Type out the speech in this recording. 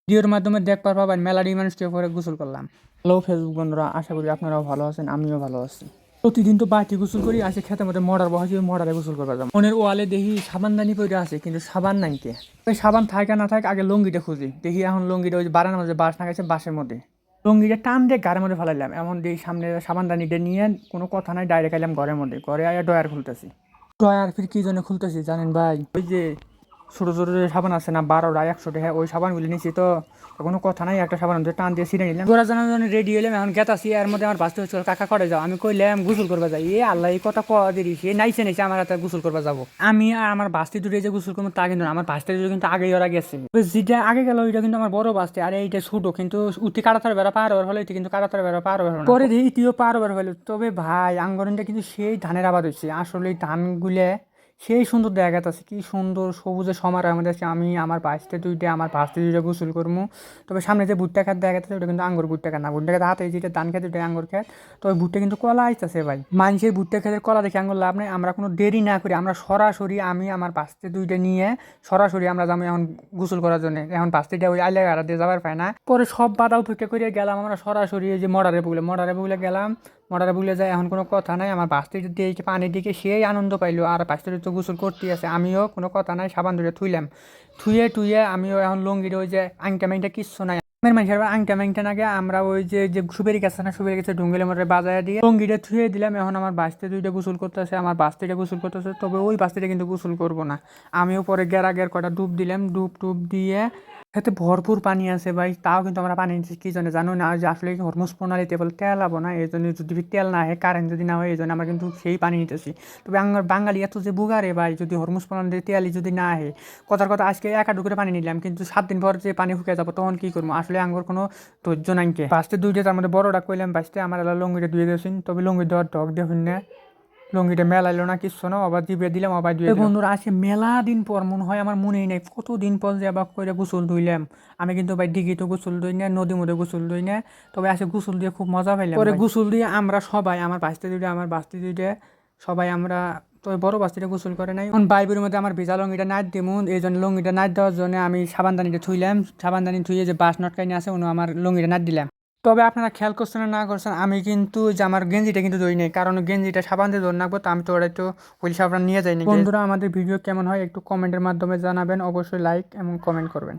ভিডিওর মাধ্যমে দেখবার পাবেন মেলাডি মানুষকে করে গোসল করলাম। হ্যালো ফেসবুক বন্ধুরা, আশা করি আপনারাও ভালো আছেন, আমিও ভালো আছি। প্রতিদিন তো বাড়তি গোসল করি, আসে খেতের মধ্যে মর্ডার বসে মর্ডারে গোসল করবার যাবো। মনের ওয়ালে দেখি সাবানদানি পড়ে আছে, কিন্তু সাবান নাই কে। ওই সাবান থাকে না থাকে আগে লঙ্গিটা খুঁজি, দেখি এখন লঙ্গিটা ওই বারানোর মধ্যে বাস না গেছে, বাসের মধ্যে লঙ্গিটা টান দিয়ে গাড়ির মধ্যে ফেলাইলাম। এমন দিয়ে সামনে সাবানদানিটা নিয়ে কোনো কথা নাই ডাইরেক্ট আইলাম ঘরের মধ্যে। ঘরে আয়া ডয়ার খুলতেছি। ডয়ার ফির কি জন্য খুলতেছি জানেন ভাই? ওই যে ছোটো ছোটো যে সাবান আছে না 12টা 100 টাকা, ওই সাবানগুলি নিচ্ছি তো কোনো কথা নাই, একটা সাবান টান দিয়ে ছিঁড়ে নিলাম। গোড়া জানার জন্য রেডি হইলাম, এখন গেতাছি। এর মধ্যে আমার বাঁচতে হচ্ছিল কাকা করে যাও। আমি কইলাম গোসল করবা যাই। আল্লাহ এই কথা কয়া দিই, সে নাইছে নাইছে আমার হাতে গোসল করবা যাবো। আমি আর আমার বাস্তি দুটো যে গোসল করবো তা কিন্তু আমার বাস্তি দুটো কিন্তু আগেই ওরা গেছে। যেটা আগে গেল ওইটা কিন্তু আমার বড় বাস্তি, আর এইটা ছোটো, কিন্তু উঠে কাটাতার বেড়া পার হওয়ার হলে কিন্তু কাটাতার বেড়া পার হওয়ার পরে দিয়ে ইতিও পার হওয়ার হলে। তবে ভাই আঙ্গরনটা কিন্তু সেই ধানের আবাদ হচ্ছে। আসলে এই ধানগুলো সেই সুন্দর দেখা যাচ্ছে, কি সুন্দর সবুজে সমার আমাদের। আমি আমার ভাসতে দুইটা গোসল করবো। তবে সামনে যে ভুট্টা খাত দেখা যাচ্ছে ওটা কিন্তু আঙ্গুর ভুট্টা খাত না, ভুট্টা খাত হাতে যেটা ধান খেতে ওটা আঙ্গুর খেত। তবে ভুট্টা কিন্তু কলা আইতেছে ভাই। মানুষের ভুট্টা খেতের কলা দেখে আঙ্গুর লাভ নেই। আমরা কোনো দেরি না করি, আমরা সরাসরি আমি আমার ভাসতে দুইটা নিয়ে সরাসরি আমরা যাবো এখন গোসল করার জন্য। এখন ভাসতেটা ওই আইলে গাড়া দিয়ে যাবার পায় না। পরে সব বাধা উপেক্ষা করে গেলাম আমরা সরাসরি এই যে মরারে বগুলে গেলাম। মরারে বগুলে যায়, এখন কোনো কথা নাই। আমার ভাসতে দিয়ে পানি দিকে সেই আনন্দ পাইলো, আর ভাসতে তো গোসল করতেই আছে। আমিও কোনো কথা নাই, সাবান ধরে থুইলাম। থুয়ে আমিও এখন লঙ্গির ওই যে আংটা ম্যাংটা কিচ্ছু নাই। মানুষের আংটা ম্যাংটা নাগে আমরা ওই যে সুবেরি গাছ না, সুবেরি গাছে ঢুঙ্গিলে মরে বাজায় দিয়ে লঙ্গিটা থুয়ে দিলাম। এখন আমার বাঁচতে দুইটা গোসল করতেছে, আমার বাস্তিটা গোসল করতেছে। তবে ওই বাস্তিটা কিন্তু গোসল করবো না। আমিও পরে গের কটা ডুব দিলাম, ডুব টুব দিয়ে এতে ভরপুর পানি আছে ভাই। তাও কিন্তু আমরা পানি নিচ্ছি কি জন্য জানো না, যে আসলে হরমোজ প্রণালীতে বলে তেল হবো না, এই জন্য যদি তেল না হয়, কারেন্ট যদি না হয়, এই জন্য আমরা কিন্তু সেই পানি নিতেছি। তবে আমার বাঙালি এত যে বুগারে ভাই, যদি হরমোজ প্রণালীতে তেলই যদি না হয়, কথার কথা আজকে 1 পানি নিলাম, কিন্তু 7 দিন পর যে পানি শুকিয়ে যাবো তখন কি করবো? আসলে আঙ্গুর কোনো ধৈর্য নাই কে। বাঁচতে দুইটা তার মধ্যে বড়টা কইলাম বাঁচতে, আমার এলা লঙ্গিটা ধুয়ে দিয়েছেন। তবে লঙ্গি দেওয়ার ঢক দেখুন না, লঙ্গিটা মেলাইলো না কিচ্ছু না, আবার জিবে দিলাম আবার ধুয়ে। বন্ধুরা আসে মেলা দিন পর মনে হয়, আমার মনেই নেই কতদিন পর যে আবার করে গোসল ধুইলাম। আমি কিন্তু ভাই দিঘিতে গোসল ধুই না, নদীর মধ্যে গোসল ধুই না। তবে আসে গোসল দিয়ে খুব মজা পাইলাম। পরে গোসল দিয়ে আমরা সবাই, আমার বাস্তি দুইটা সবাই আমরা, তবে বড় বাস্তিটা গোসল করে নাই। এখন বাইবের মধ্যে আমার ভেজা লঙ্গিটা নাচ দিমু, এই জন্য লঙ্গিটা নাচ দেওয়ার জন্য আমি সাবানদানিটা থুইলাম। সাবানদানি থুইয়ে যে বাস নটকাইনি আছে উনি আমার লঙ্গিটা নাচ দিলাম। তবে আপনারা খেয়াল করছেন না করছেন, আমি কিন্তু যে আমার গেঞ্জিটা কিন্তু ধরি নাই, কারণ গেঞ্জিটা সাবান দিয়ে ধরে রাখবো, তো আমি তো ওরা একটু ওই সাবান নিয়ে যাইনি। বন্ধুরা আমাদের ভিডিও কেমন হয় একটু কমেন্টের মাধ্যমে জানাবেন, অবশ্যই লাইক এবং কমেন্ট করবেন।